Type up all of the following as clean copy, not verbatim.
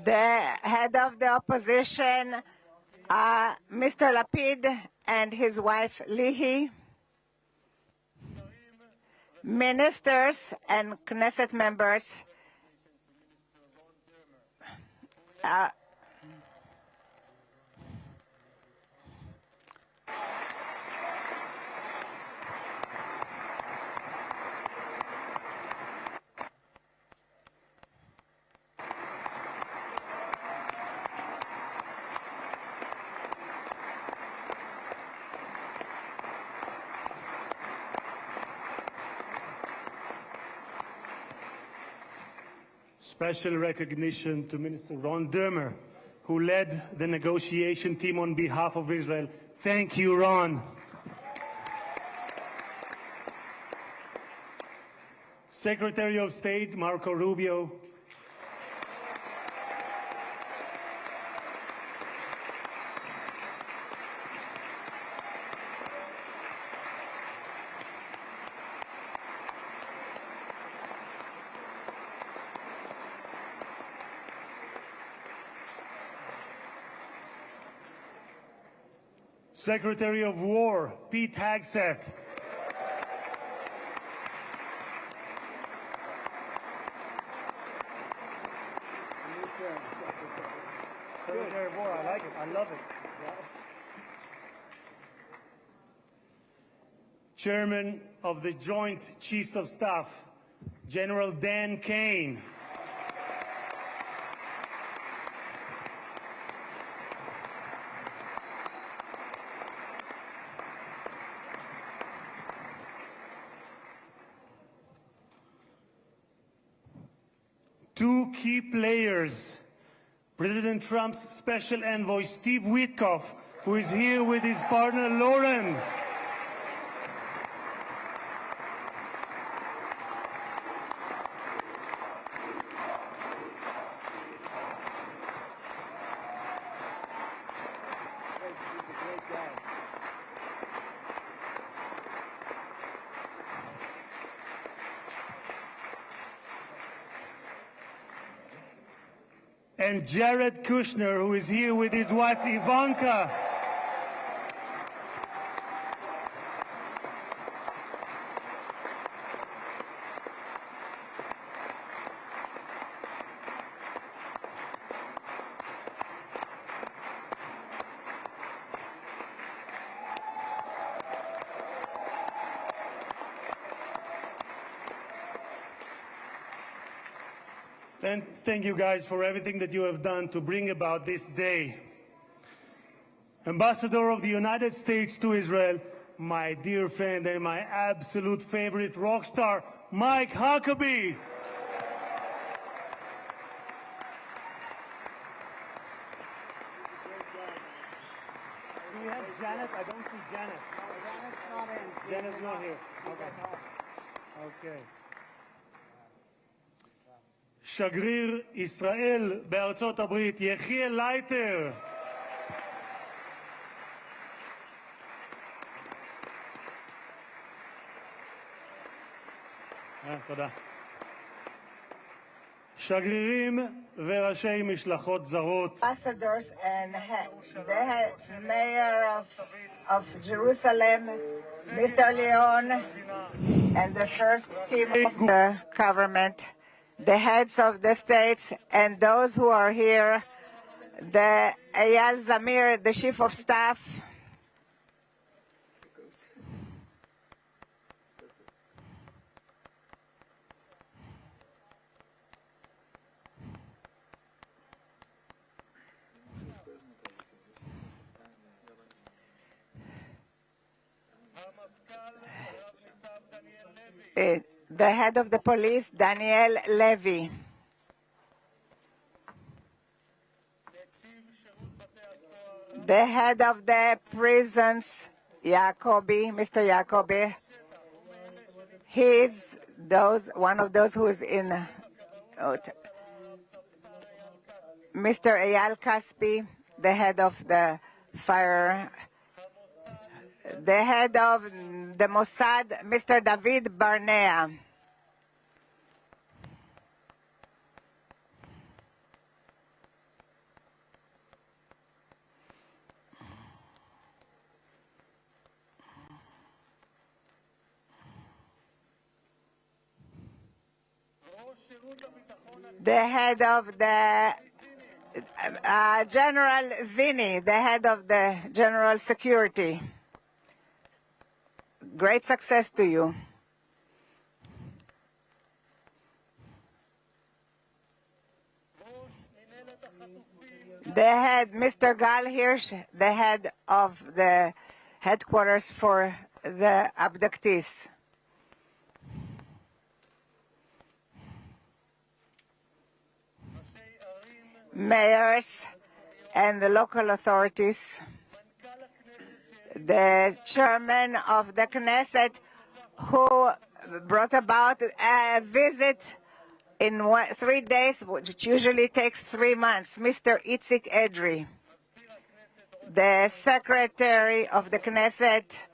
the head of the opposition, Mr. Lapid, and his wife Lihi, ministers and Knesset members, Special recognition to Minister Ron Dermer, who led the negotiation team on behalf of Israel. Thank you, Ron. Secretary of State Marco Rubio, Secretary of War Pete Hegseth, Secretary of War, I like it, I love it. Chairman of the Joint Chiefs of Staff, General Dan Kane. Two key players, President Trump's special envoy, Steve Witkoff, who is here with his partner, Lauren. And Jared Kushner, who is here with his wife, Ivanka. And thank you guys for everything that you have done to bring about this day. Ambassador of the United States to Israel, my dear friend and my absolute favorite rock star, Mike Huckabee. Do we have Janet? I don't see Janet. Janet's not in. Janet's not here. Okay. שגריר ישראל בארצות הברית, יחיאל לייטר. תודה. שגרירים וראשי משלחות זרות. Ambassadors and the mayor of Jerusalem, Mr. Leon, and the first team of the government, the heads of the states, and those who are here, the Eyal Zamir, the chief of staff, the head of the police, Daniel Levy, the head of the prisons, Mr. Jacobi. He is one of those who is in. Mr. Eyal Kaspi, the head of the fire. The head of the Mossad, Mr. David Barnea. the head of the General Zini, the head of the General Security. Great success to you. The head, Mr. Gal Hirsch, the head of the headquarters for the abductees. Mayors and the local authorities, the chairman of the Knesset who brought about a visit in 3 days, which usually takes 3 months, Mr. Itzik Edry, the secretary of the Knesset,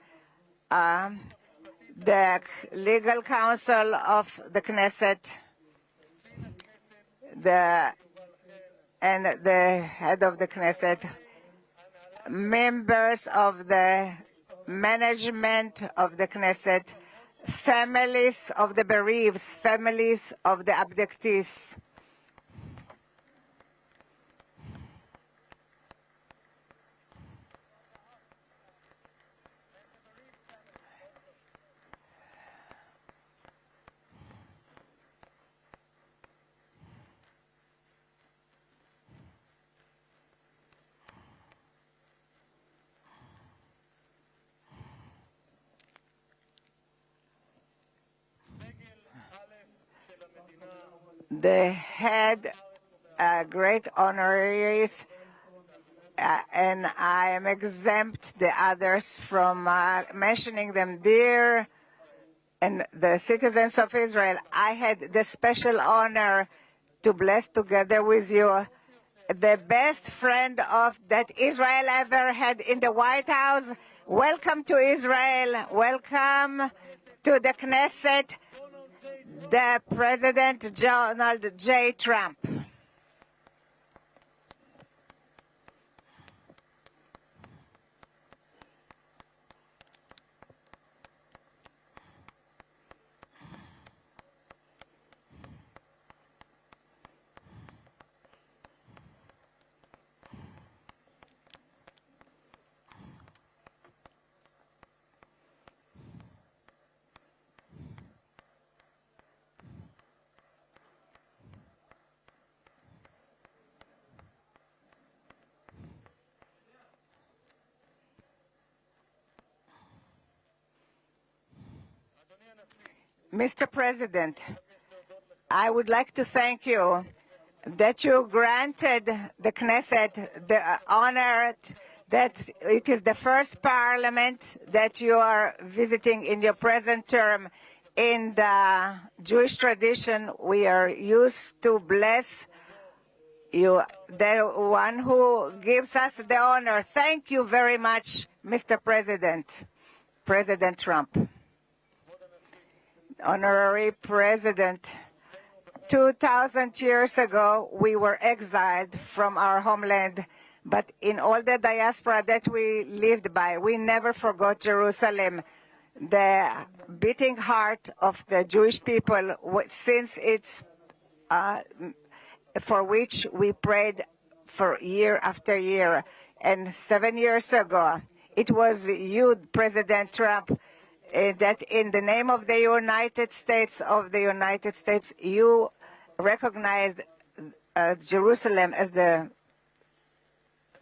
the legal counsel of the Knesset, and the head of the Knesset, members of the management of the Knesset, families of the bereaved, families of the abductees. The head, great honoraries, and I am exempt the others from mentioning them, dear and the citizens of Israel. I had the special honor to bless together with you the best friend of that Israel ever had in the White House. Welcome to Israel. Welcome to the Knesset, the President Donald J. Trump. Mr. President, I would like to thank you that you granted the Knesset the honor that it is the first parliament that you are visiting in your present term. In the Jewish tradition, we are used to bless you, the one who gives us the honor. Thank you very much, Mr. President, President Trump. Honorary President, 2,000 years ago, we were exiled from our homeland, but in all the diaspora that we lived by, we never forgot Jerusalem, the beating heart of the Jewish people, since it's for which we prayed for year after year. And 7 years ago, it was you, President Trump, that in the name of the United States, you recognized Jerusalem as the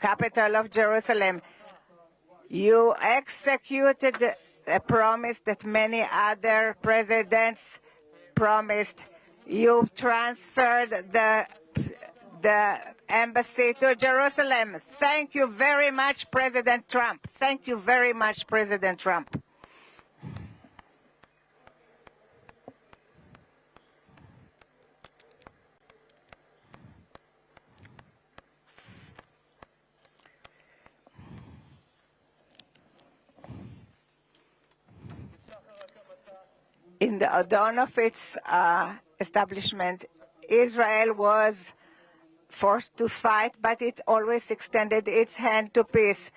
capital of Jerusalem. You executed a promise that many other presidents promised. You transferred the embassy to Jerusalem. Thank you very much, President Trump. Thank you very much, President Trump. In the dawn of its establishment, Israel was forced to fight, but it always extended its hand to peace.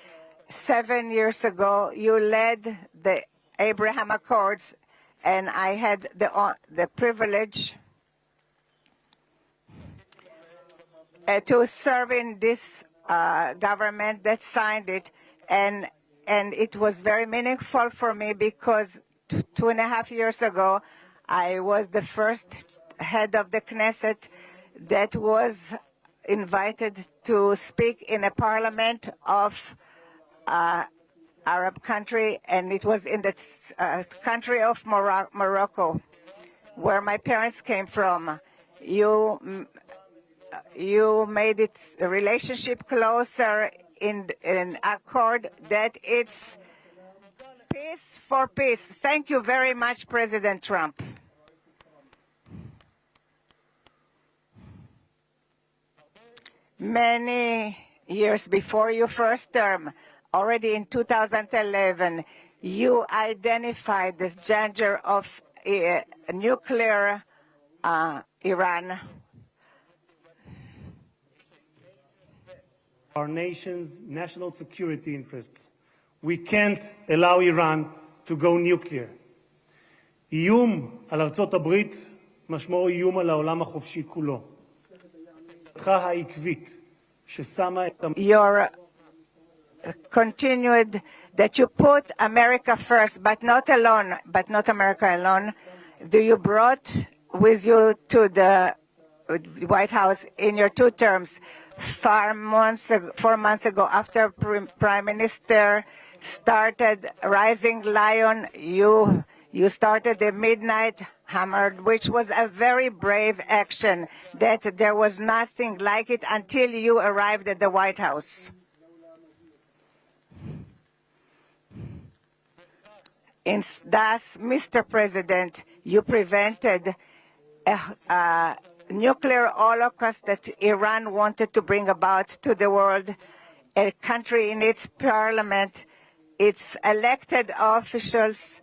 7 years ago, you led the Abraham Accords, and I had the privilege to serve in this government that signed it, and it was very meaningful for me because 2.5 years ago, I was the first head of the Knesset that was invited to speak in a parliament of Arab country, and it was in the country of Morocco, where my parents came from. You made its relationship closer in accord that it's peace for peace. Thank you very much, President Trump. Many years before your first term, already in 2011, you identified this danger of nuclear Iran. Our nation's national security interests. We can't allow Iran to go nuclear. איום על ארצות הברית משמעו איום על העולם החופשי כולו. העקבית ששמה את Your continued that you put America first, but not America alone. Do you brought with you to the White House in your 2 terms 4 months ago, after Prime Minister started Rising Lion, you started the Midnight Hammer, which was a very brave action that there was nothing like it until you arrived at the White House. Thus, Mr. President, you prevented a nuclear holocaust that Iran wanted to bring about to the world. A country in its parliament, its elected officials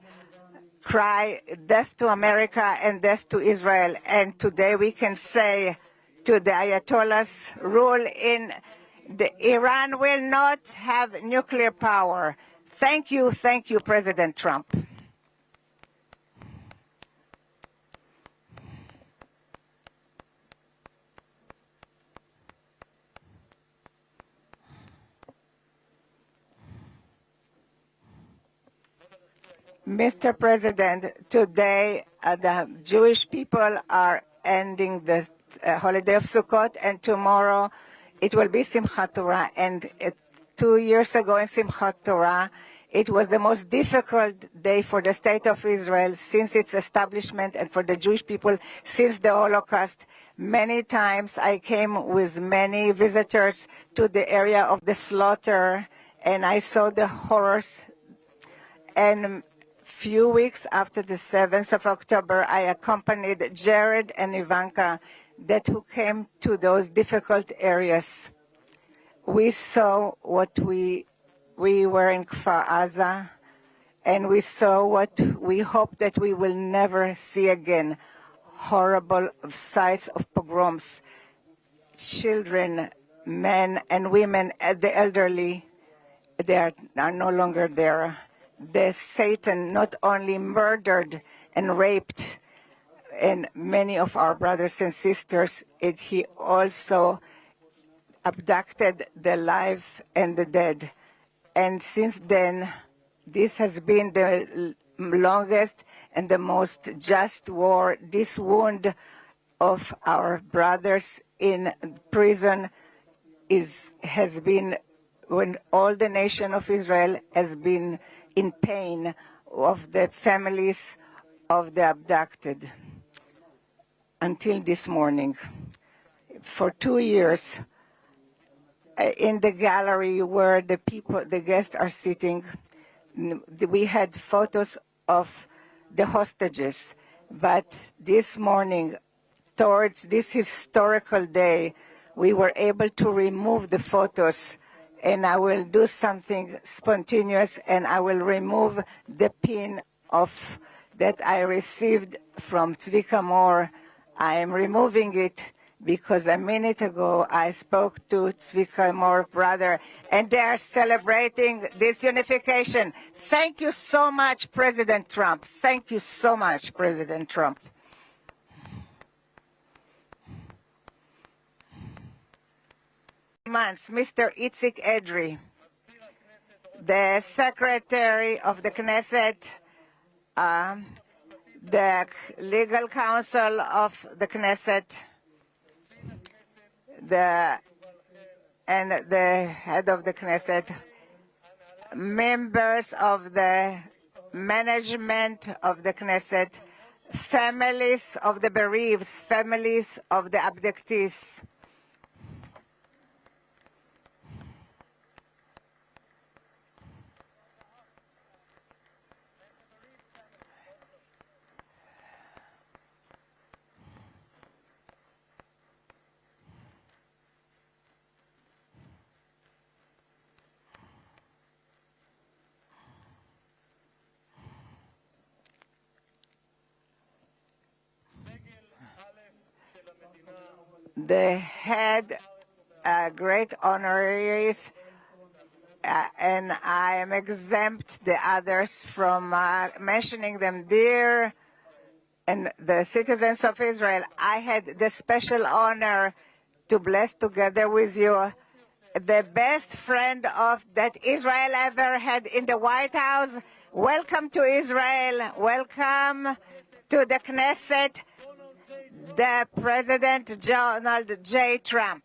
cry death to America and death to Israel. And today we can say to the Ayatollahs, rule in Iran will not have nuclear power. Thank you, President Trump. Mr. President, today the Jewish people are ending the holiday of Sukkot, and tomorrow it will be Simchat Torah. And 2 years ago in Simchat Torah, it was the most difficult day for the State of Israel since its establishment and for the Jewish people since the Holocaust. Many times I came with many visitors to the area of the slaughter, and I saw the horrors. And few weeks after the 7th of October, I accompanied Jared and Ivanka who came to those difficult areas. We saw what we were in Kfar Aza, and we saw what we hope that we will never see again, horrible sights of pogroms, children, men and women, the elderly, they are no longer there. The Satan not only murdered and raped and many of our brothers and sisters, he also abducted the live and the dead. And since then, this has been the longest and the most just war. This wound of our brothers in prison has been when all the nation of Israel has been in pain of the families of the abducted until this morning. For 2 years, in the gallery where the guests are sitting, we had photos of the hostages. But this morning, towards this historical day, we were able to remove the photos, and I will do something spontaneous, and I will remove the pin that I received from Tzvika Moore. I am removing it because a minute ago I spoke to Tzvika Moore's brother, and they are celebrating this unification. Thank you so much, President Trump. Thank you so much, President Trump. months, Mr. Itzik Edry, the Secretary of the Knesset, the Legal Counsel of the Knesset, and the head of the Knesset, members of the management of the Knesset, families of the bereaved, families of the abductees. The head great honoraries, and I am exempt the others from mentioning them, dear and the citizens of Israel. I had the special honor to bless together with you the best friend of that Israel ever had in the White House. Welcome to Israel. Welcome to the Knesset, the President Donald J. Trump.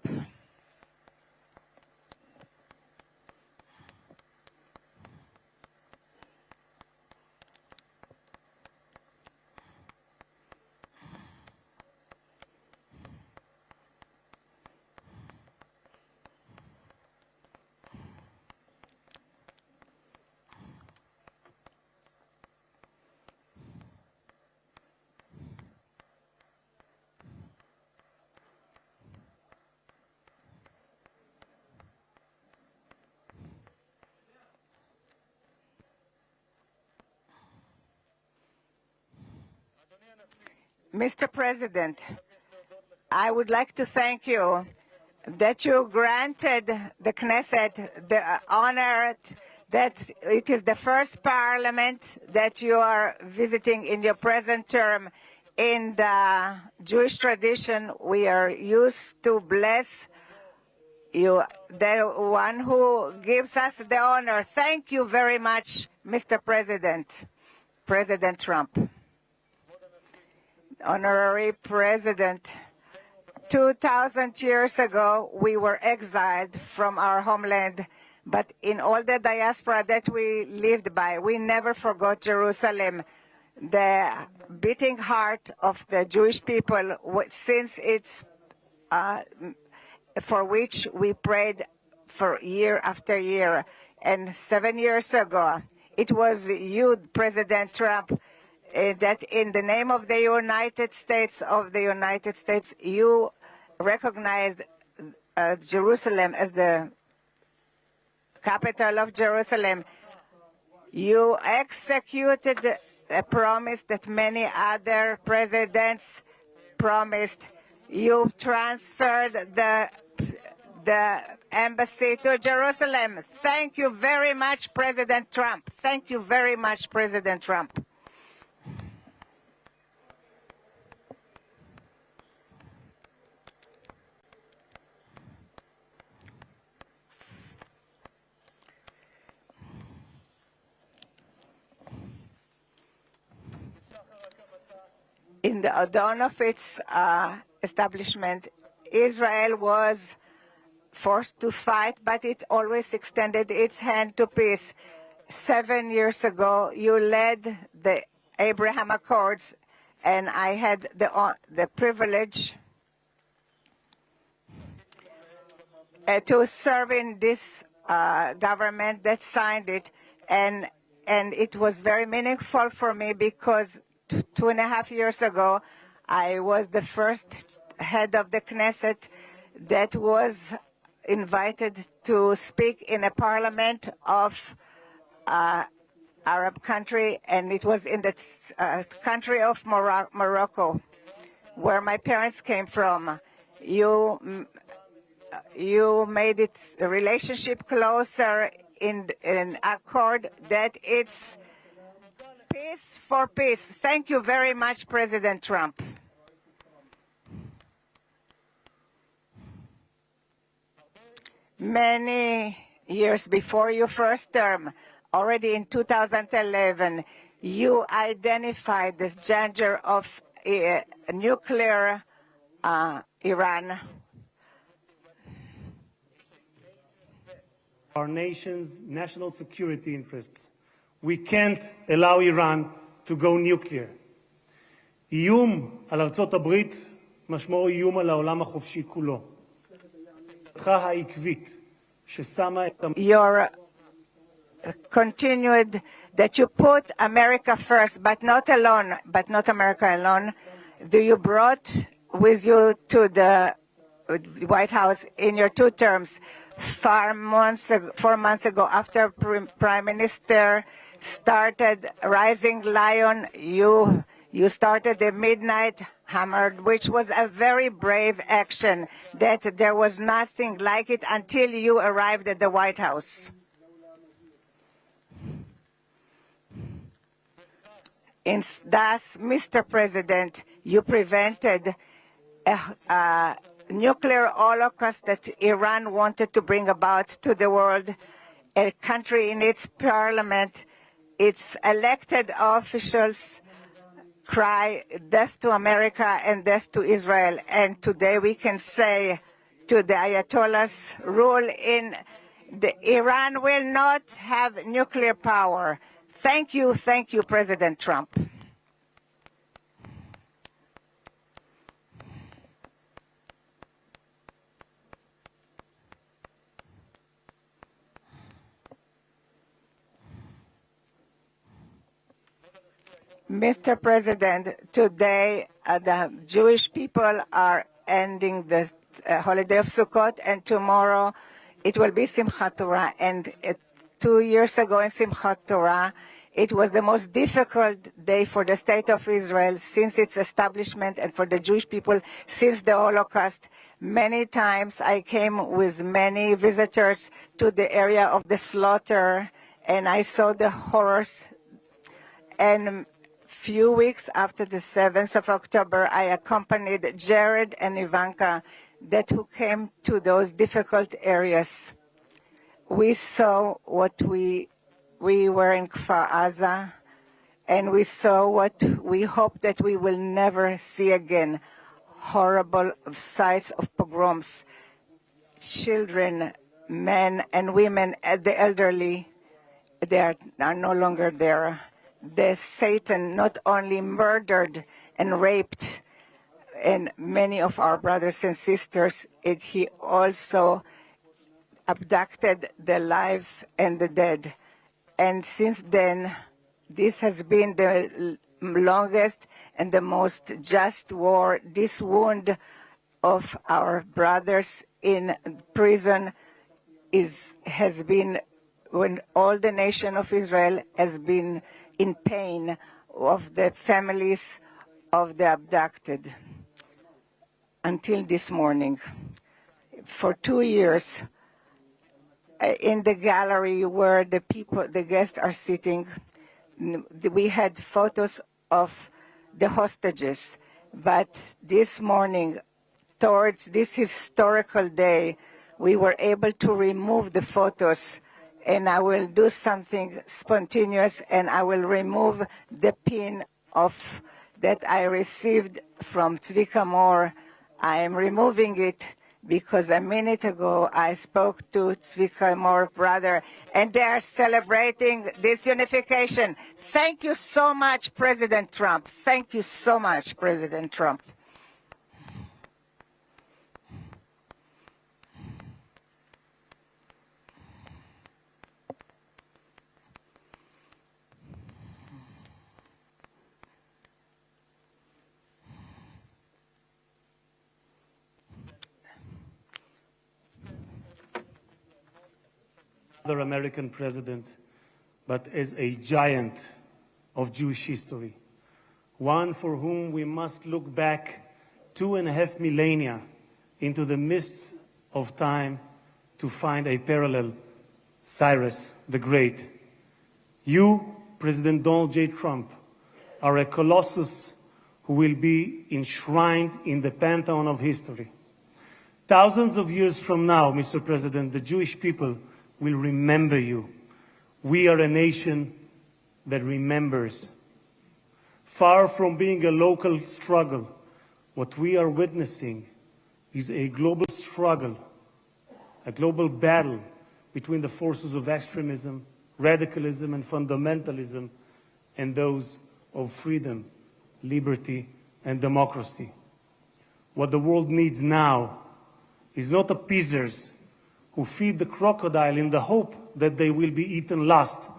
Mr. President, I would like to thank you that you granted the Knesset the honor that it is the first parliament that you are visiting in your present term. In the Jewish tradition, we are used to bless you, the one who gives us the honor. Thank you very much, Mr. President, President Trump. Honorary President, 2,000 years ago, we were exiled from our homeland, but in all the diaspora that we lived by, we never forgot Jerusalem, the beating heart of the Jewish people, since it's for which we prayed for year after year. And 7 years ago, it was you, President Trump, that in the name of the United States you recognized Jerusalem as the capital of Jerusalem. You executed a promise that many other presidents promised. You transferred the embassy to Jerusalem. Thank you very much, President Trump. Thank you very much, President Trump. In the dawn of its establishment, Israel was forced to fight, but it always extended its hand to peace. 7 years ago, you led the Abraham Accords, and I had the privilege to serve in this government that signed it, and it was very meaningful for me because 2.5 years ago, I was the first head of the Knesset that was invited to speak in a parliament of Arab country, and it was in the country of Morocco, where my parents came from. You made its relationship closer in accord that it's peace for peace. Thank you very much, President Trump. Many years before your first term, already in 2011, you identified this danger of nuclear Iran. Our nation's national security interests. We can't allow Iran to go nuclear. איום על ארצות הברית משמעו איום על העולם החופשי כולו. העקבית ששמה את Your continued that you put America first, but not America alone. Do you brought with you to the White House in your 2 terms 4 months ago after Prime Minister started Rising Lion, you started the Midnight Hammer, which was a very brave action that there was nothing like it until you arrived at the White House. Thus, Mr. President, you prevented a nuclear holocaust that Iran wanted to bring about to the world. A country in its parliament, its elected officials cry death to America and death to Israel. And today we can say to the Ayatollahs, rule in Iran will not have nuclear power. Thank you, President Trump. Mr. President, today the Jewish people are ending the holiday of Sukkot, and tomorrow it will be Simchat Torah. And 2 years ago in Simchat Torah, it was the most difficult day for the State of Israel since its establishment and for the Jewish people since the Holocaust. Many times I came with many visitors to the area of the slaughter, and I saw the horrors. And few weeks after the 7th of October, I accompanied Jared and Ivanka who came to those difficult areas. We saw what we were in Kfar Aza, and we saw what we hope that we will never see again, horrible sights of pogroms, children, men and women, the elderly, they are no longer there. The Satan not only murdered and raped and many of our brothers and sisters, he also abducted the live and the dead. And since then, this has been the longest and the most just war. This wound of our brothers in prison has been when all the nation of Israel has been in pain of the families of the abducted until this morning. For 2 years, in the gallery where the guests are sitting, we had photos of the hostages. But this morning, towards this historical day, we were able to remove the photos, and I will do something spontaneous, and I will remove the pin that I received from Tzvika Moore. I am removing it because a minute ago I spoke to Tzvika Moore's brother, and they are celebrating this unification. Thank you so much, President Trump. Thank you so much, President Trump. Another American president, but as a giant of Jewish history, one for whom we must look back 2.5 millennia into the mists of time to find a parallel, Cyrus the Great. You, President Donald J. Trump, are a colossus who will be enshrined in the pantheon of history. Thousands of years from now, Mr. President, the Jewish people will remember you. We are a nation that remembers. Far from being a local struggle, what we are witnessing is a global struggle, a global battle between the forces of extremism, radicalism, and fundamentalism, and those of freedom, liberty, and democracy. What the world needs now is not appeasers who feed the crocodile in the hope that they will be eaten last,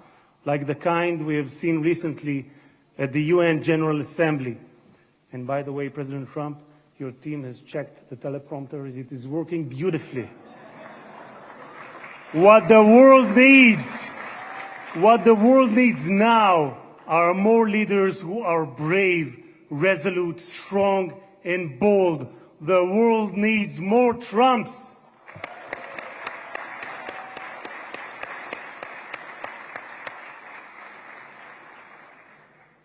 like the kind we have seen recently at the UN General Assembly. And by the way, President Trump, your team has checked the teleprompter. It is working beautifully. What the world needs now are more leaders who are brave, resolute, strong, and bold. The world needs more Trumps.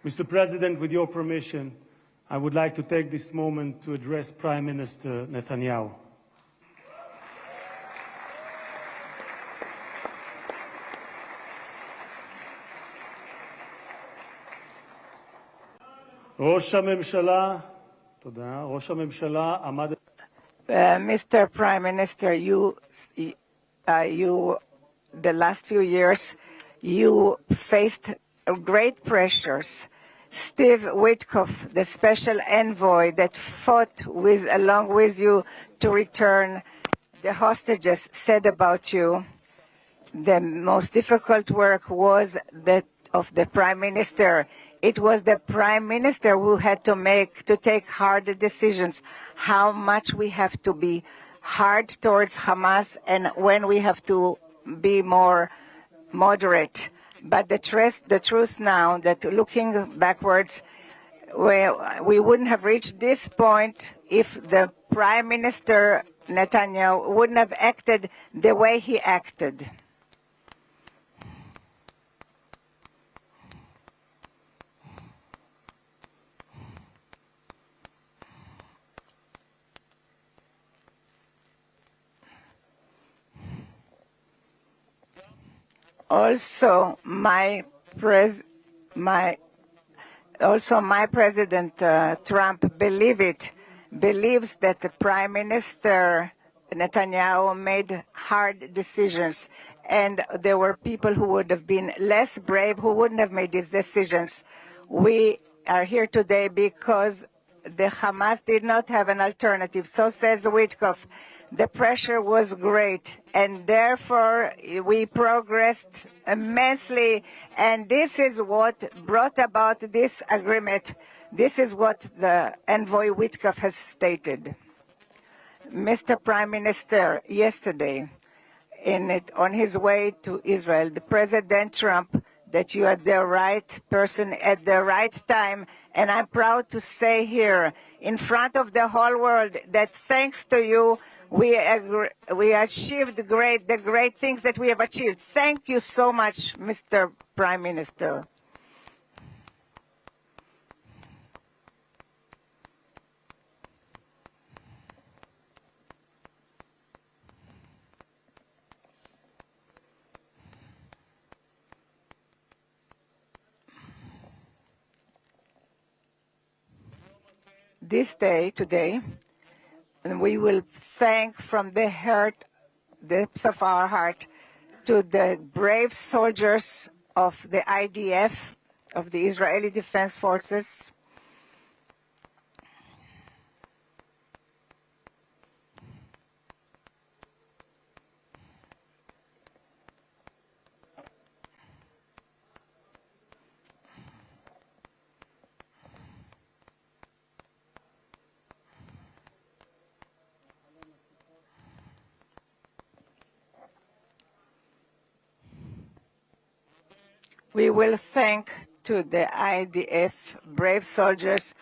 Mr. President, with your permission, I would like to take this moment to address Prime Minister Netanyahu. ראש הממשלה, תודה, ראש הממשלה עמד... Mr. Prime Minister, the last few years, you faced great pressures. Steve Witkoff, the special envoy that fought along with you to return the hostages, said about you, the most difficult work was that of the Prime Minister. It was the Prime Minister who had to take hard decisions, how much we have to be hard towards Hamas and when we have to be more moderate. But the truth now that looking backwards, we wouldn't have reached this point if the Prime Minister Netanyahu wouldn't have acted the way he acted. Also, my President Trump believes that the Prime Minister Netanyahu made hard decisions, and there were people who would have been less brave who wouldn't have made these decisions. We are here today because the Hamas did not have an alternative. So says Witkoff. The pressure was great, and therefore we progressed immensely, and this is what brought about this agreement. This is what the envoy Witkoff has stated. Mr. Prime Minister, yesterday, on his way to Israel, the President Trump, that you are the right person at the right time, and I'm proud to say here in front of the whole world that thanks to you, we achieved the great things that we have achieved. Thank you so much, Mr. Prime Minister. This day, today, and we will thank from the depths of our heart to the brave soldiers of the IDF, of the Israeli Defense Forces, we will thank to the IDF brave soldiers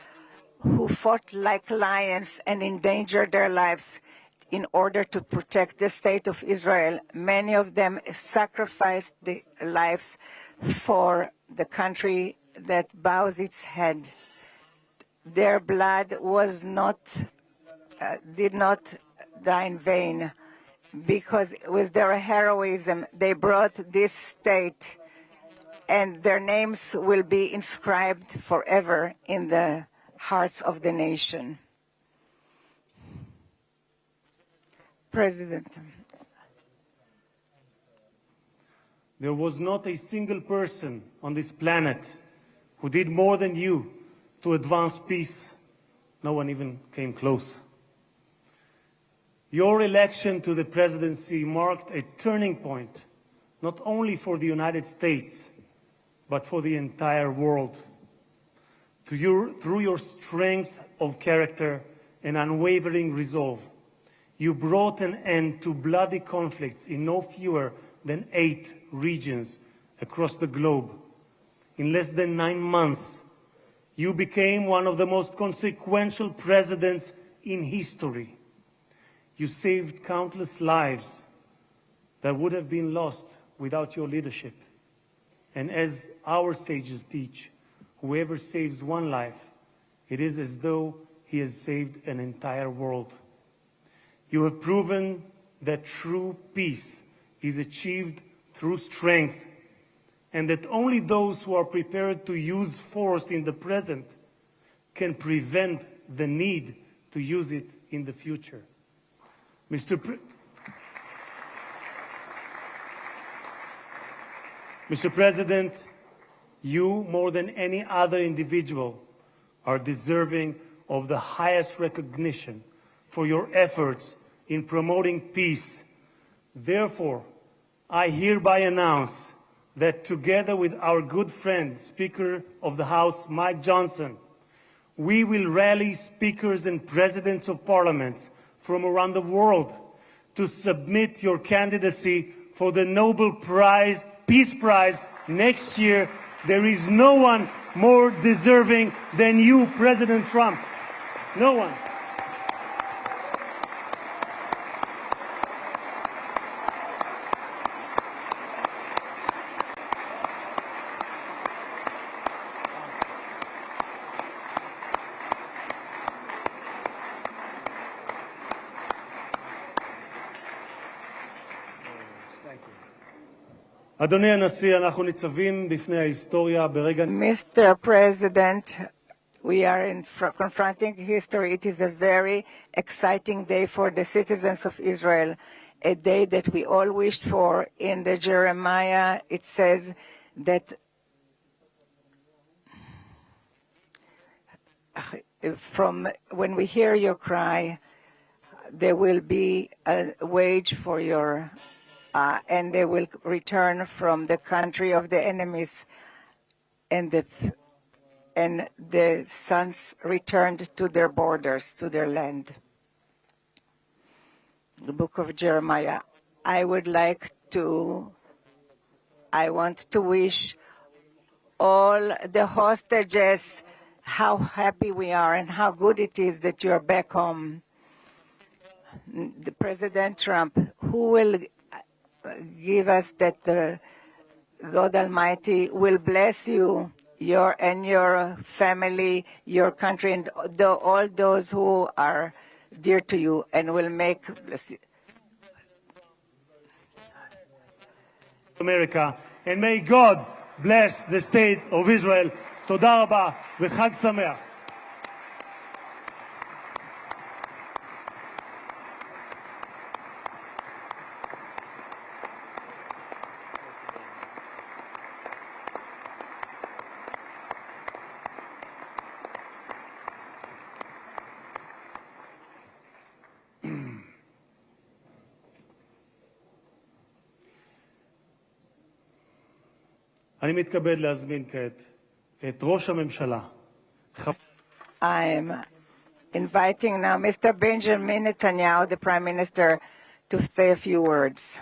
who fought like lions and endangered their lives in order to protect the state of Israel. Many of them sacrificed their lives for the country that bows its head. Their blood was not die in vain, because with their heroism they brought this state, and their names will be inscribed forever in the hearts of the nation. President. There was not a single person on this planet who did more than you to advance peace. No one even came close. Your election to the presidency marked a turning point, not only for the United States, but for the entire world. Through your strength of character and unwavering resolve, you brought an end to bloody conflicts in no fewer than 8 regions across the globe. In less than 9 months, you became one of the most consequential presidents in history. You saved countless lives that would have been lost without your leadership. And as our sages teach, whoever saves one life, it is as though he has saved an entire world. You have proven that true peace is achieved through strength, and that only those who are prepared to use force in the present can prevent the need to use it in the future. Mr. President, you, more than any other individual, are deserving of the highest recognition for your efforts in promoting peace. Therefore, I hereby announce that together with our good friend, Speaker of the House, Mike Johnson, we will rally speakers and presidents of parliaments from around the world to submit your candidacy for the Nobel Prize, Peace Prize next year. There is no one more deserving than you, President Trump. No one. אדוני הנשיא, אנחנו ניצבים בפני ההיסטוריה ברגע... Mr. President, we are confronting history. It is a very exciting day for the citizens of Israel, a day that we all wished for. In the Jeremiah, it says that from when we hear your cry, there will be a wage for your and they will return from the country of the enemies, and the sons returned to their borders, to their land. The book of Jeremiah. I want to wish all the hostages how happy we are and how good it is that you are back home. The President Trump, who will give us that the God Almighty will bless you, your family, your country, and all those who are dear to you, and will make America, and may God bless the state of Israel. תודה רבה וחג שמח. אני מתכבד להזמין כעת את ראש הממשלה. I'm inviting now Mr. Benjamin Netanyahu, the Prime Minister, to say a few words.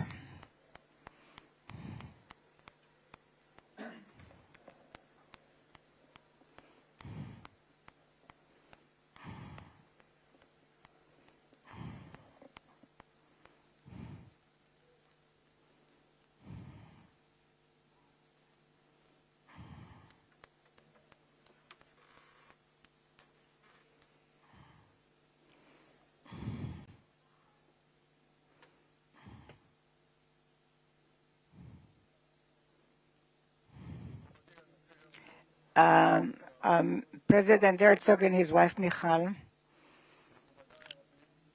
President Herzog and his wife Michal,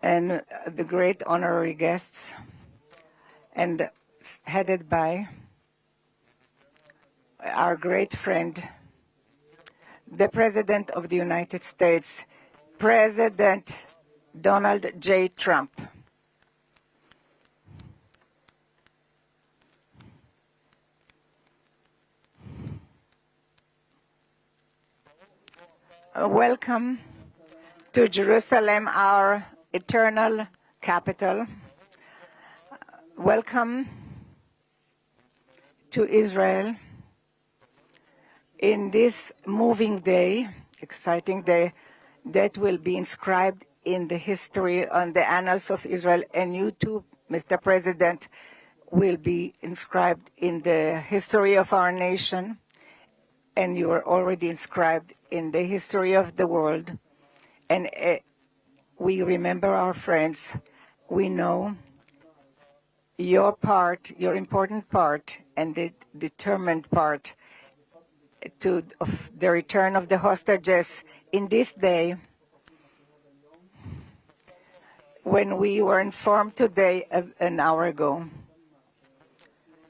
and the great honorary guests, and headed by our great friend, the President of the United States, President Donald J. Trump. Welcome to Jerusalem, our eternal capital. Welcome to Israel in this moving day, exciting day that will be inscribed in the history, on the annals of Israel, and you too, Mr. President, will be inscribed in the history of our nation, and you are already inscribed in the history of the world. And we remember our friends. We know your part, your important part, and the determined part of the return of the hostages in this day, when we were informed today, an hour ago,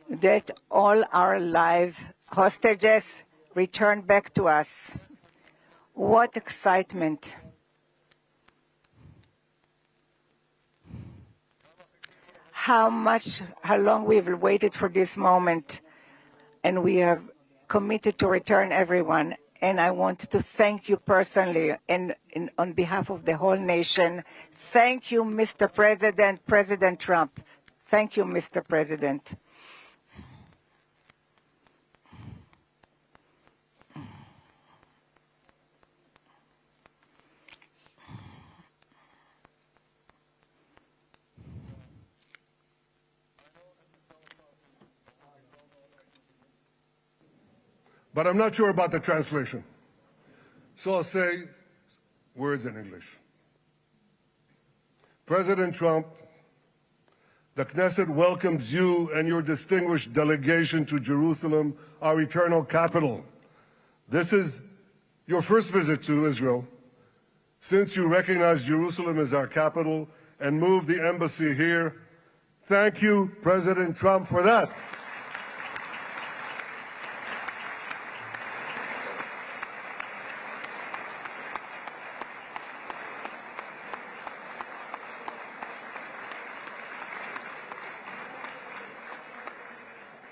that all our live hostages returned back to us. What excitement. How long we've waited for this moment, and we have committed to return everyone. And I want to thank you personally and on behalf of the whole nation. Thank you, Mr. President, President Trump. Thank you, Mr. President. But I'm not sure about the translation. So I'll say words in English. President Trump, the Knesset welcomes you and your distinguished delegation to Jerusalem, our eternal capital. This is your first visit to Israel since you recognize Jerusalem as our capital and moved the embassy here. Thank you, President Trump, for that.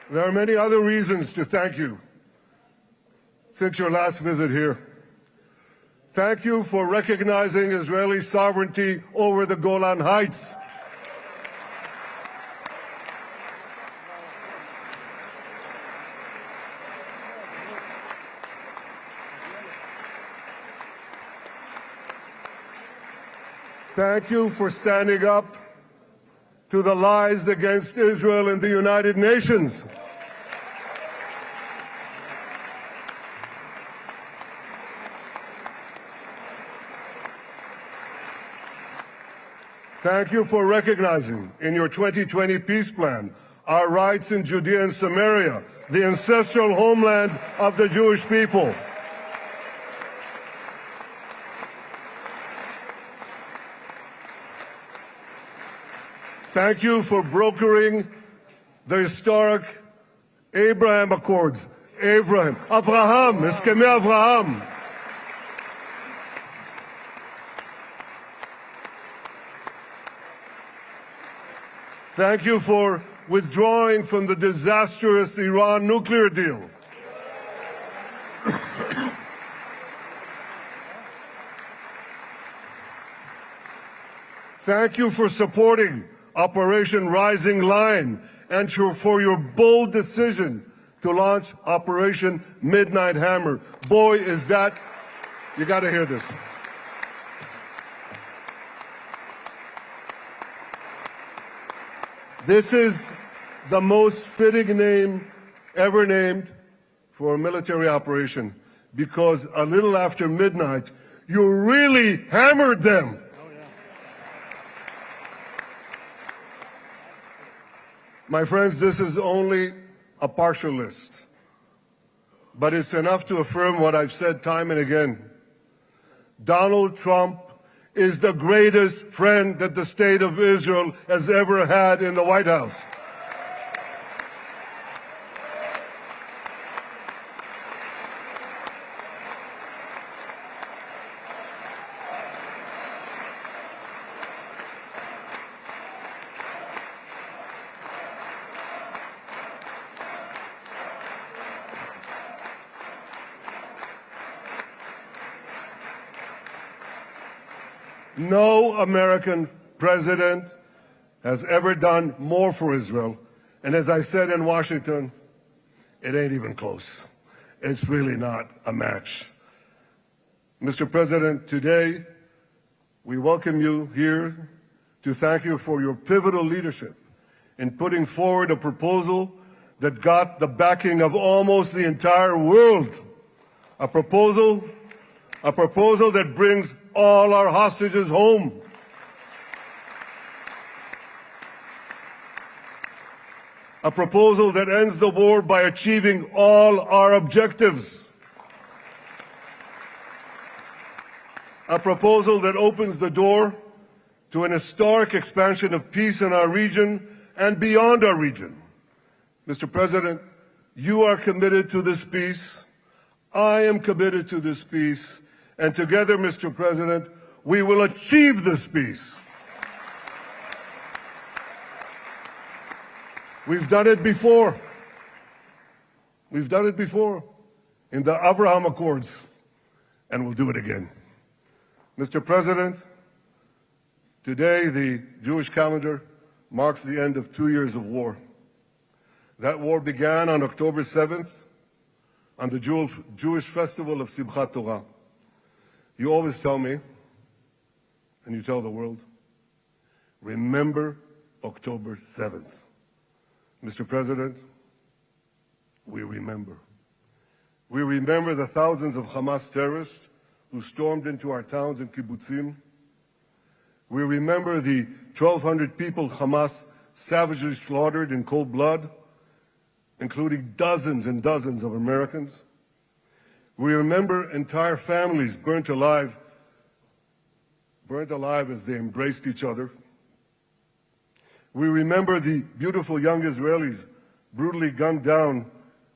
There are many other reasons to thank you since your last visit here. Thank you for recognizing Israeli sovereignty over the Golan Heights. Thank you for standing up to the lies against Israel in the United Nations. Thank you for recognizing in your 2020 peace plan our rights in Judea and Samaria, the ancestral homeland of the Jewish people. Thank you for brokering the historic Abraham Accords. Abraham, Eskemei Avraham. Thank you for withdrawing from the disastrous Iran nuclear deal. Thank you for supporting Operation Rising Lion and for your bold decision to launch Operation Midnight Hammer. Boy, is that, you got to hear this. This is the most fitting name ever named for a military operation, because a little after midnight, you really hammered them. My friends, this is only a partial list. but it's enough to affirm what I've said time and again. Donald Trump is the greatest friend that the State of Israel has ever had in the White House. No American president has ever done more for Israel. And as I said in Washington, it ain't even close. It's really not a match. Mr. President, today we welcome you here to thank you for your pivotal leadership in putting forward a proposal that got the backing of almost the entire world. A proposal that brings all our hostages home. A proposal that ends the war by achieving all our objectives. A proposal that opens the door to an historic expansion of peace in our region and beyond our region. Mr. President, you are committed to this peace. I am committed to this peace. And together, Mr. President, we will achieve this peace. We've done it before. We've done it before in the Abraham Accords, and we'll do it again. Mr. President, today the Jewish calendar marks the end of 2 years of war. That war began on October 7th, on the Jewish festival of Simchat Torah. You always tell me, and you tell the world, remember October 7th. Mr. President, we remember. We remember the thousands of Hamas terrorists who stormed into our towns and kibbutzim. We remember the 1,200 people Hamas savagely slaughtered in cold blood, including dozens and dozens of Americans. We remember entire families burnt alive as they embraced each other. We remember the beautiful young Israelis brutally gunned down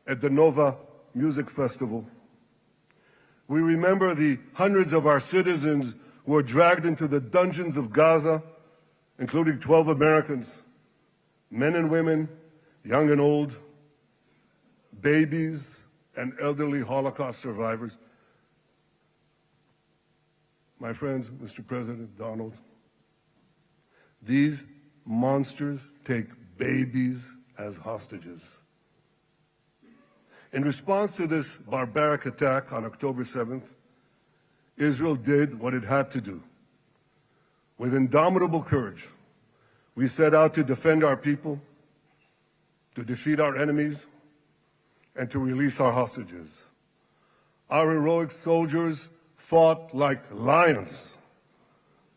at the Nova Music Festival. We remember the hundreds of our citizens who were dragged into the dungeons of Gaza, including 12 Americans, men and women, young and old, babies, and elderly Holocaust survivors. My friends, Mr. President, Donald, these monsters take babies as hostages. In response to this barbaric attack on October 7th, Israel did what it had to do. With indomitable courage, we set out to defend our people, to defeat our enemies, and to release our hostages. Our heroic soldiers fought like lions.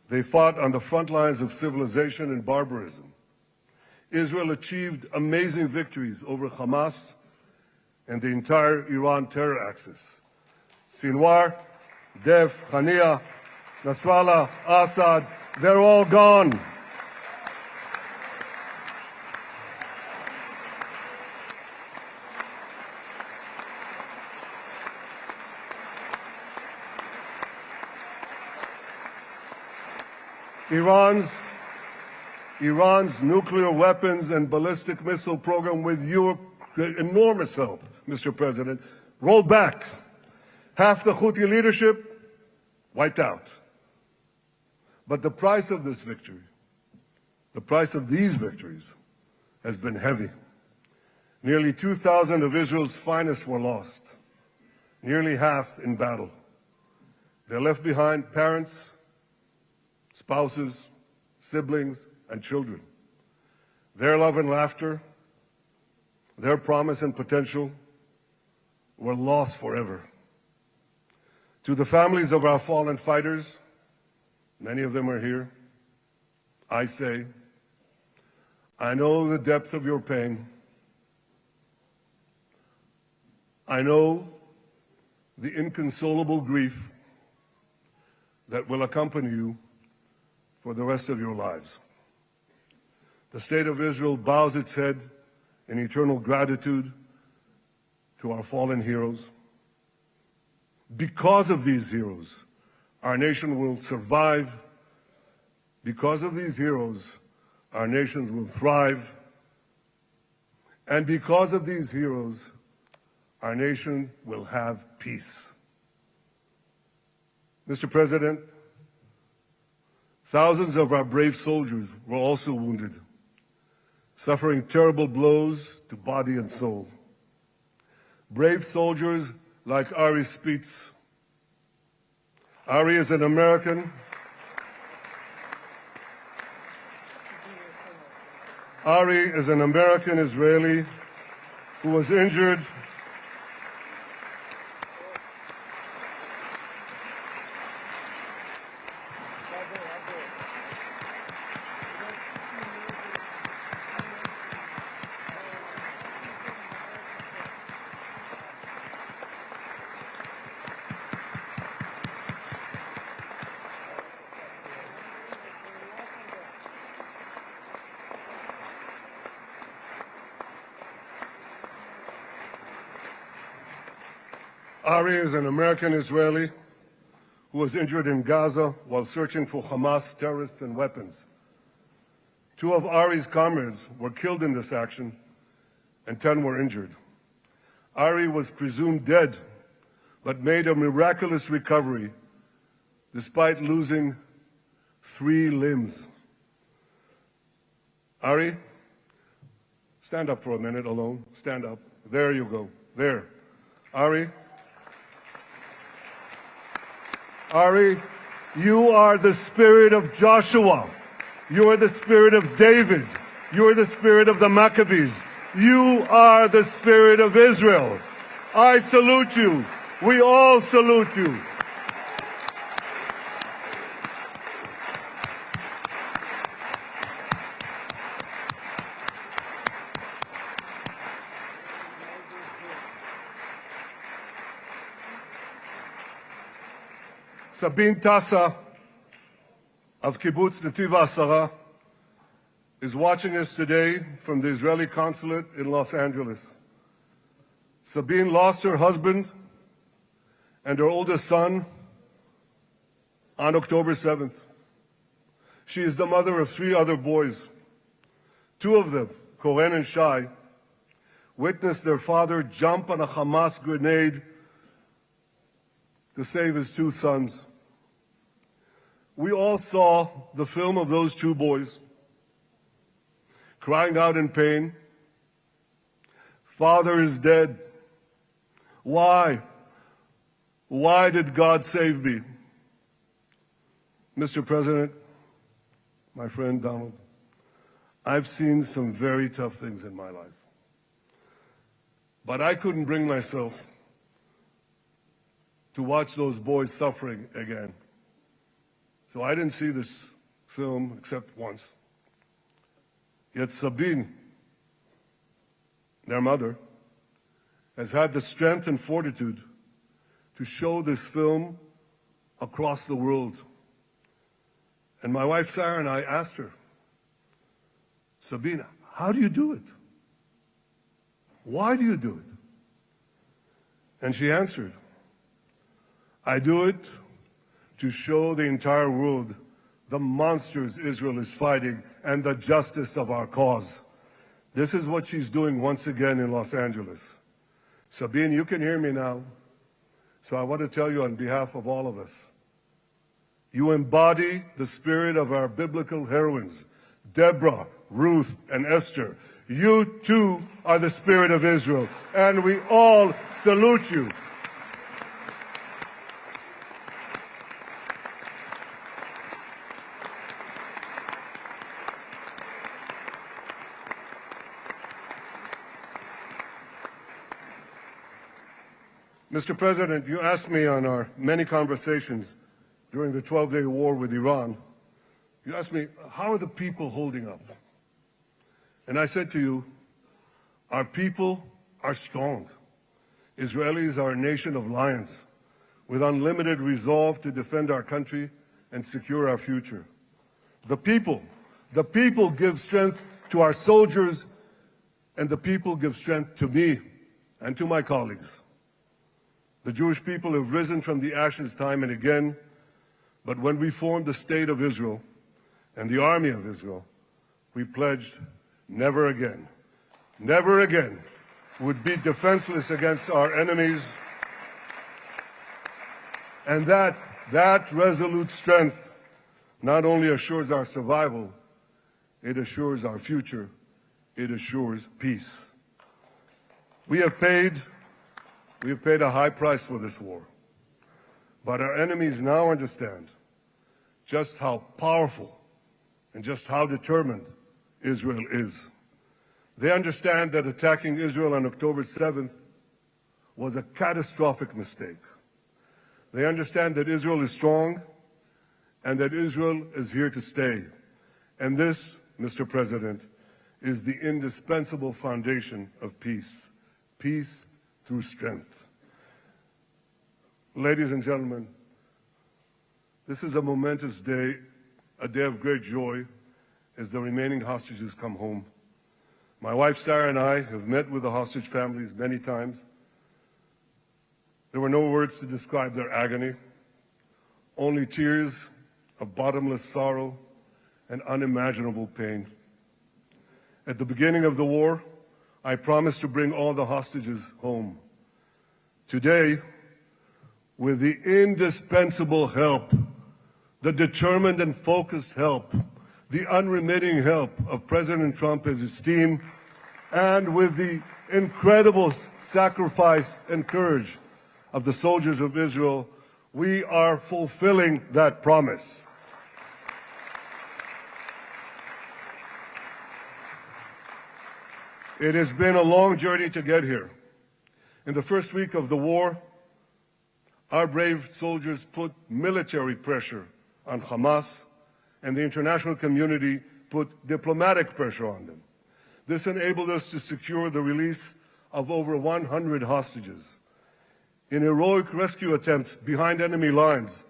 They fought on the front lines of civilization and barbarism. Israel achieved amazing victories over Hamas and the entire Iran terror axis. Sinwar, Dev, Hania, Nasrallah, Assad, they're all gone. Iran's nuclear weapons and ballistic missile program, with your enormous help, Mr. President, rolled back. Half the Houthi leadership wiped out. But the price of this victory, the price of these victories, has been heavy. Nearly 2,000 of Israel's finest were lost, nearly half in battle. They left behind parents, spouses, siblings, and children. Their love and laughter, their promise and potential were lost forever. To the families of our fallen fighters, many of them are here, I say, I know the depth of your pain. I know the inconsolable grief that will accompany you for the rest of your lives. The State of Israel bows its head in eternal gratitude to our fallen heroes. Because of these heroes, our nation will survive. Because of these heroes, our nations will thrive. And because of these heroes, our nation will have peace. Mr. President, thousands of our brave soldiers were also wounded, suffering terrible blows to body and soul. Brave soldiers like Ari Spitz. Ari is an American. Ari is an American Israeli who was injured Ari is an American Israeli who was injured in Gaza while searching for Hamas terrorists and weapons. 2 of Ari's comrades were killed in this action, and 10 were injured. Ari was presumed dead, but made a miraculous recovery despite losing 3 limbs. Ari, stand up for a minute alone. Stand up. There you go. There. Ari, you are the spirit of Joshua. You are the spirit of David. You are the spirit of the Maccabees. You are the spirit of Israel. I salute you. We all salute you. Sabine Tassa of Kibbutz Netiv HaAsara is watching us today from the Israeli consulate in Los Angeles. Sabine lost her husband and her oldest son on October 7th. She is the mother of 3 other boys. 2 of them, Koren and Shai, witnessed their father jump on a Hamas grenade to save his 2 sons. We all saw the film of those 2 boys crying out in pain, "Father is dead. Why? Why did God save me?" Mr. President, my friend Donald, I've seen some very tough things in my life. But I couldn't bring myself to watch those boys suffering again. So I didn't see this film except once. Yet Sabine, their mother, has had the strength and fortitude to show this film across the world. And my wife Sarah and I asked her, "Sabine, how do you do it? Why do you do it?" And she answered, "I do it to show the entire world the monsters Israel is fighting and the justice of our cause." This is what she's doing once again in Los Angeles. Sabine, you can hear me now, so I want to tell you on behalf of all of us, you embody the spirit of our biblical heroines, Deborah, Ruth, and Esther. You too are the spirit of Israel, and we all salute you. Mr. President, you asked me on our many conversations during the 12-day war with Iran, you asked me, how are the people holding up? And I said to you, our people are strong. Israelis are a nation of lions with unlimited resolve to defend our country and secure our future. The people give strength to our soldiers, and the people give strength to me and to my colleagues. The Jewish people have risen from the ashes time and again, but when we formed the State of Israel and the Army of Israel, we pledged never again would be defenseless against our enemies. And that resolute strength not only assures our survival, it assures our future, it assures peace. We have paid a high price for this war, but our enemies now understand just how powerful and just how determined Israel is. They understand that attacking Israel on October 7th was a catastrophic mistake. They understand that Israel is strong and that Israel is here to stay. And this, Mr. President, is the indispensable foundation of peace. Peace through strength. Ladies and gentlemen, this is a momentous day, a day of great joy as the remaining hostages come home. My wife Sarah and I have met with the hostage families many times. There were no words to describe their agony, only tears of bottomless sorrow and unimaginable pain. At the beginning of the war, I promised to bring all the hostages home. Today, with the indispensable help, the determined and focused help, the unremitting help of President Trump and his team, and with the incredible sacrifice and courage of the soldiers of Israel, we are fulfilling that promise. It has been a long journey to get here. In the first week of the war, our brave soldiers put military pressure on Hamas, and the international community put diplomatic pressure on them. This enabled us to secure the release of over 100 hostages. In heroic rescue attempts behind enemy lines,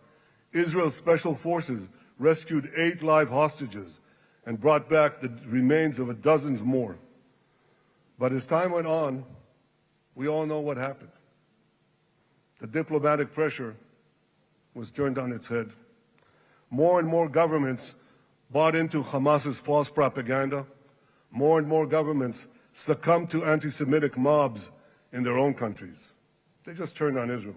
Israel's special forces rescued 8 live hostages and brought back the remains of dozens more. But as time went on, we all know what happened. The diplomatic pressure was turned on its head. More and more governments bought into Hamas's false propaganda. More and more governments succumbed to anti-Semitic mobs in their own countries. They just turned on Israel.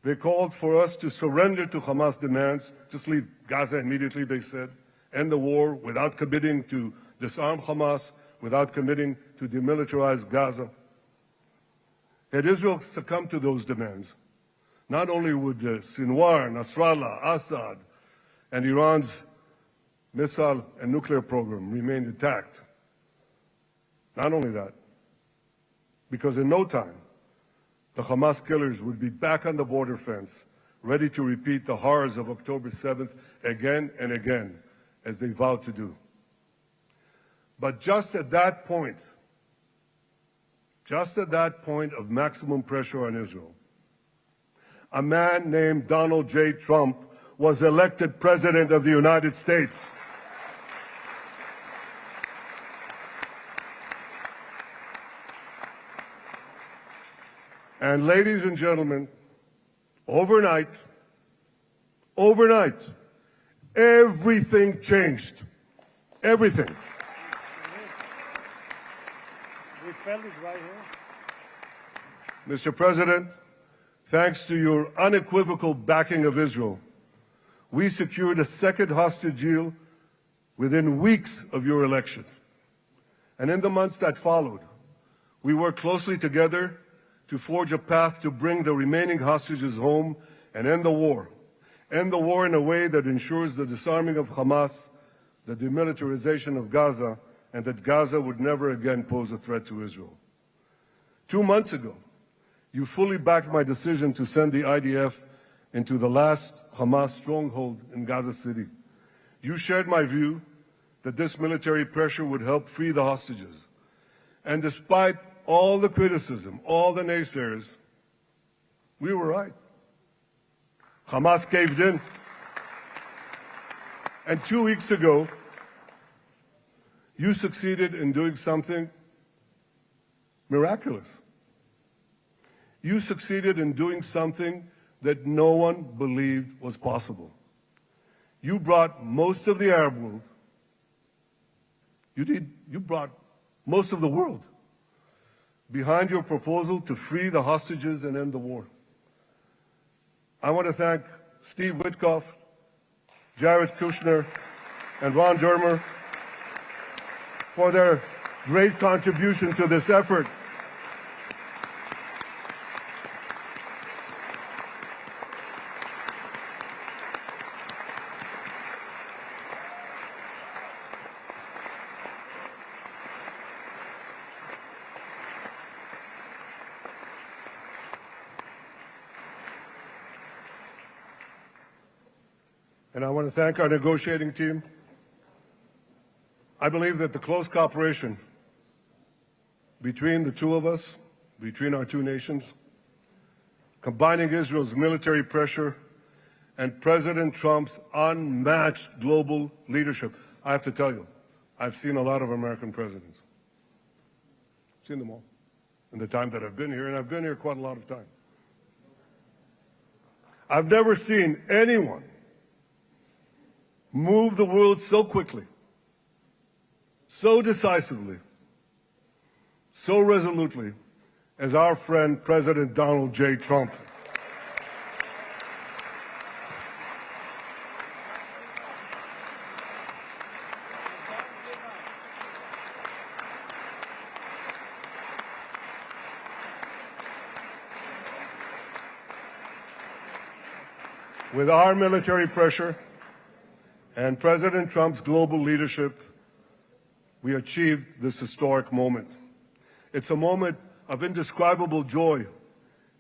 They called for us to surrender to Hamas demands, just leave Gaza immediately, they said, end the war without committing to disarm Hamas, without committing to demilitarize Gaza. Had Israel succumbed to those demands, not only would Sinwar, Nasrallah, Assad, and Iran's missile and nuclear program remain intact. Not only that, because in no time, the Hamas killers would be back on the border fence, ready to repeat the horrors of October 7th again and again, as they vowed to do. But just at that point of maximum pressure on Israel, a man named Donald J. Trump was elected President of the United States. And ladies and gentlemen, overnight, everything changed. Everything. We felt it right here. Mr. President, thanks to your unequivocal backing of Israel, we secured a second hostage deal within weeks of your election. And in the months that followed, we worked closely together to forge a path to bring the remaining hostages home and end the war. End the war in a way that ensures the disarming of Hamas, the demilitarization of Gaza, and that Gaza would never again pose a threat to Israel. 2 months ago, you fully backed my decision to send the IDF into the last Hamas stronghold in Gaza City. You shared my view that this military pressure would help free the hostages. And despite all the criticism, all the naysayers, we were right. Hamas caved in. And 2 weeks ago, you succeeded in doing something miraculous. You succeeded in doing something that no one believed was possible. You brought most of the Arab world, you brought most of the world behind your proposal to free the hostages and end the war. I want to thank Steve Witkoff, Jared Kushner, and Ron Dermer for their great contribution to this effort. And I want to thank our negotiating team. I believe that the close cooperation between the two of us, between our two nations, combining Israel's military pressure and President Trump's unmatched global leadership. I have to tell you, I've seen a lot of American presidents. I've seen them all in the time that I've been here, and I've been here quite a lot of time. I've never seen anyone move the world so quickly, so decisively, so resolutely as our friend President Donald J. Trump. With our military pressure and President Trump's global leadership, we achieved this historic moment. It's a moment of indescribable joy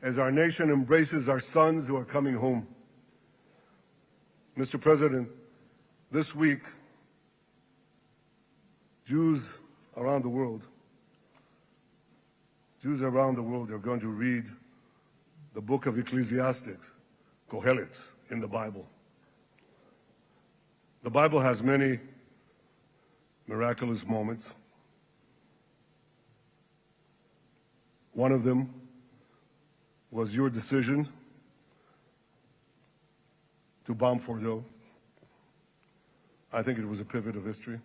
as our nation embraces our sons who are coming home. Mr. President, this week, Jews around the world are going to read the book of Ecclesiastes, Kohelet, in the Bible. The Bible has many miraculous moments. One of them was your decision to bomb Fordo. I think it was a pivot of history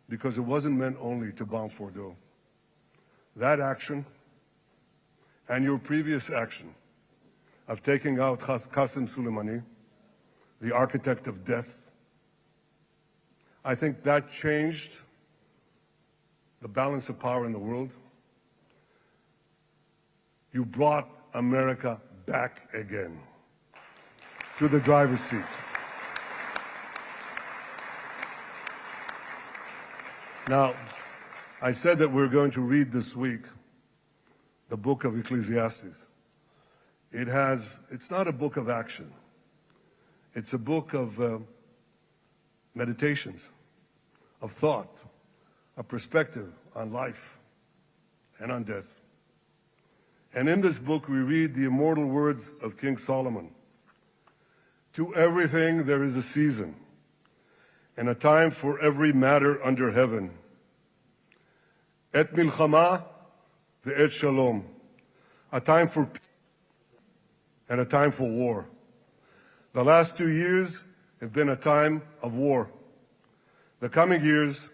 because it wasn't meant only to bomb Fordo. That action and your previous action of taking out Qasem Soleimani, the architect of death, I think that changed the balance of power in the world. You brought America back again to the driver's seat. Now, I said that we're going to read this week the book of Ecclesiastes. It's not a book of action. It's a book of meditations, of thought, of perspective on life and on death. And in this book, we read the immortal words of King Solomon. To everything there is a season, and a time for every matter under heaven. Et milchama ve'et shalom. A time for peace and a time for war. The last 2 years have been a time of war. The coming years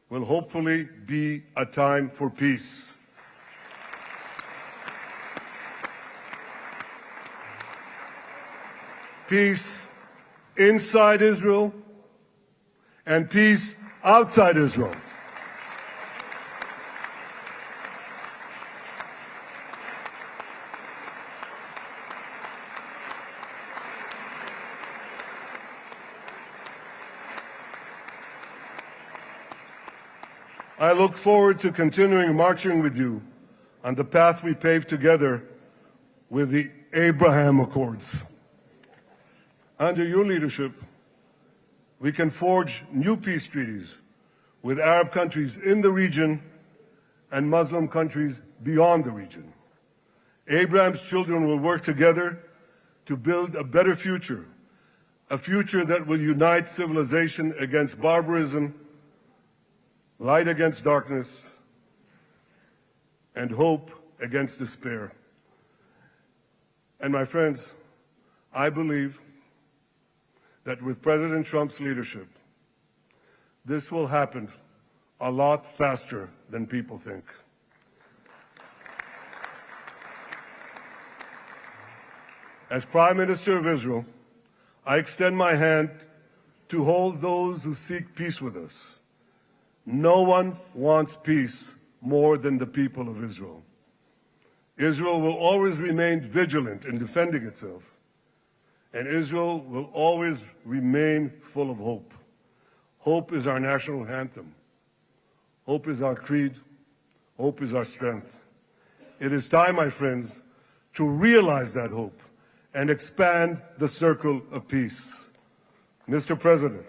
will hopefully be a time for peace. Peace inside Israel and peace outside Israel. I look forward to continuing marching with you on the path we paved together with the Abraham Accords. Under your leadership, we can forge new peace treaties with Arab countries in the region and Muslim countries beyond the region. Abraham's children will work together to build a better future, a future that will unite civilization against barbarism, light against darkness, and hope against despair. And my friends, I believe that with President Trump's leadership, this will happen a lot faster than people think. As Prime Minister of Israel, I extend my hand to hold those who seek peace with us. No one wants peace more than the people of Israel. Israel will always remain vigilant in defending itself, and Israel will always remain full of hope. Hope is our national anthem. Hope is our creed. Hope is our strength. It is time, my friends, to realize that hope and expand the circle of peace. Mr. President,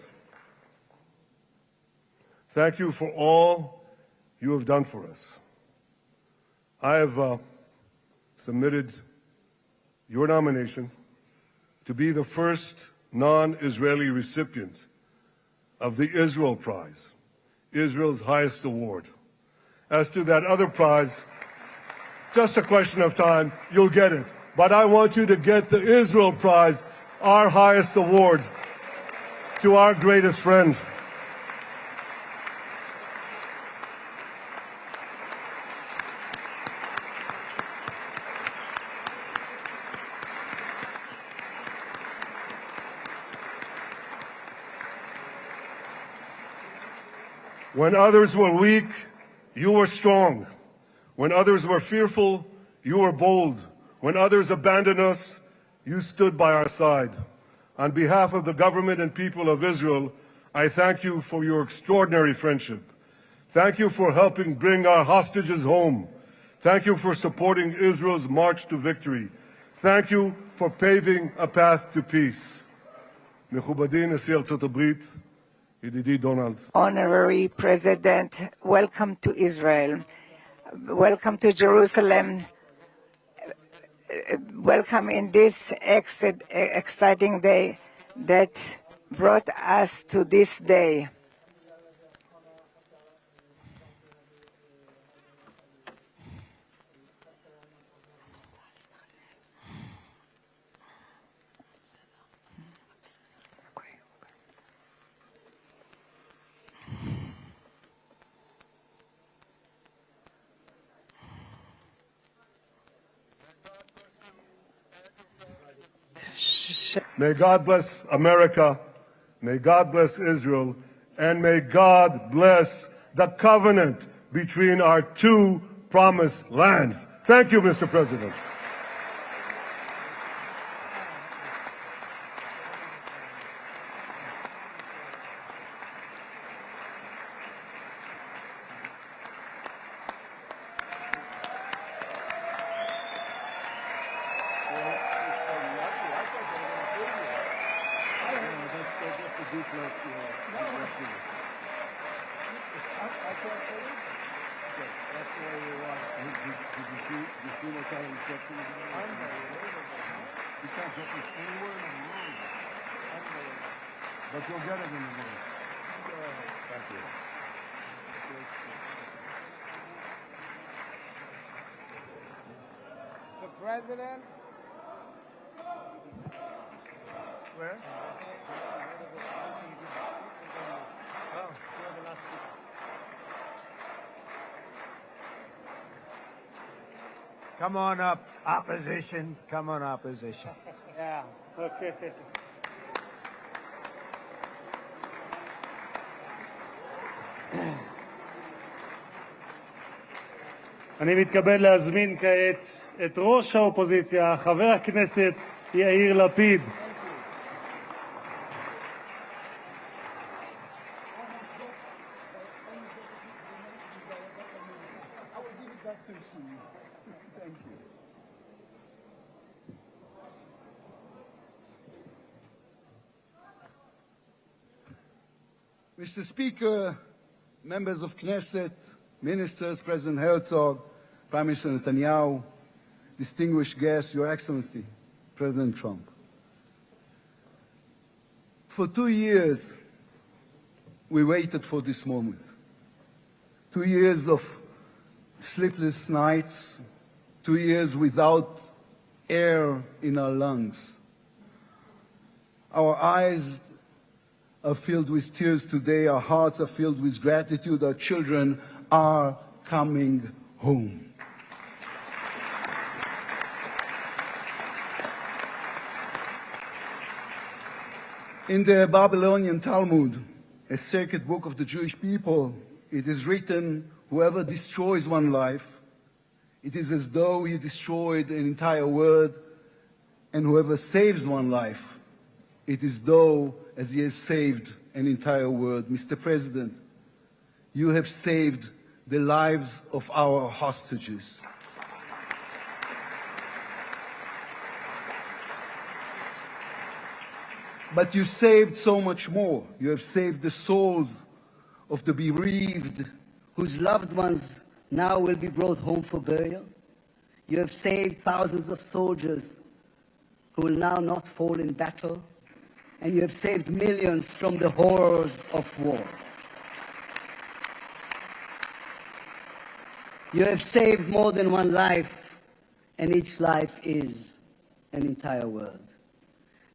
thank you for all you have done for us. I have submitted your nomination to be the first non-Israeli recipient of the Israel Prize, Israel's highest award. As to that other prize, just a question of time, you'll get it. But I want you to get the Israel Prize, our highest award, to our greatest friend. When others were weak, you were strong. When others were fearful, you were bold. When others abandoned us, you stood by our side. On behalf of the government and people of Israel, I thank you for your extraordinary friendship. Thank you for helping bring our hostages home. Thank you for supporting Israel's march to victory. Thank you for paving a path to peace. מכובדי נשיא ארצות הברית, ידידי דונלד. Honorary President, welcome to Israel. Welcome to Jerusalem. Welcome in this exciting day that brought us to this day. May God bless America, may God bless Israel, and may God bless the covenant between our two promised lands. Thank you, Mr. President. But you'll get it in the morning. Thank you. The President. Where? Come on up, opposition. Come on, opposition. Yeah. Okay. אני מתכבד להזמין כעת את ראש האופוזיציה, חבר הכנסת יאיר לפיד. Mr. Speaker, members of Knesset, ministers, President Herzog, Prime Minister Netanyahu, distinguished guests, Your Excellency, President Trump. For 2 years, we waited for this moment. 2 years of sleepless nights, 2 years without air in our lungs. Our eyes are filled with tears today, our hearts are filled with gratitude, our children are coming home. In the Babylonian Talmud, a sacred book of the Jewish people, it is written, whoever destroys one life, it is as though he destroyed an entire world, and whoever saves one life, it is though as he has saved an entire world. Mr. President, you have saved the lives of our hostages. But you saved so much more. You have saved the souls of the bereaved, whose loved ones now will be brought home for burial. You have saved thousands of soldiers who will now not fall in battle. And you have saved millions from the horrors of war. You have saved more than one life, and each life is an entire world.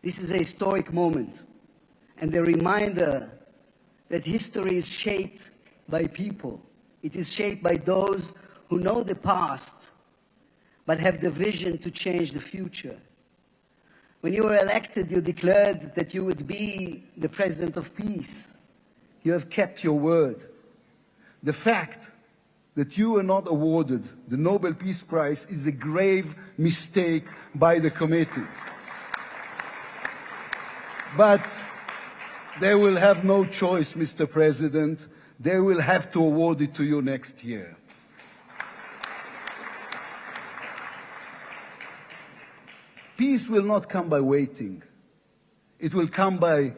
This is a historic moment, and a reminder that history is shaped by people. It is shaped by those who know the past, but have the vision to change the future. When you were elected, you declared that you would be the president of peace. You have kept your word. The fact that you were not awarded the Nobel Peace Prize is a grave mistake by the committee. But they will have no choice, Mr. President. They will have to award it to you next year. Peace will not come by waiting. It will come by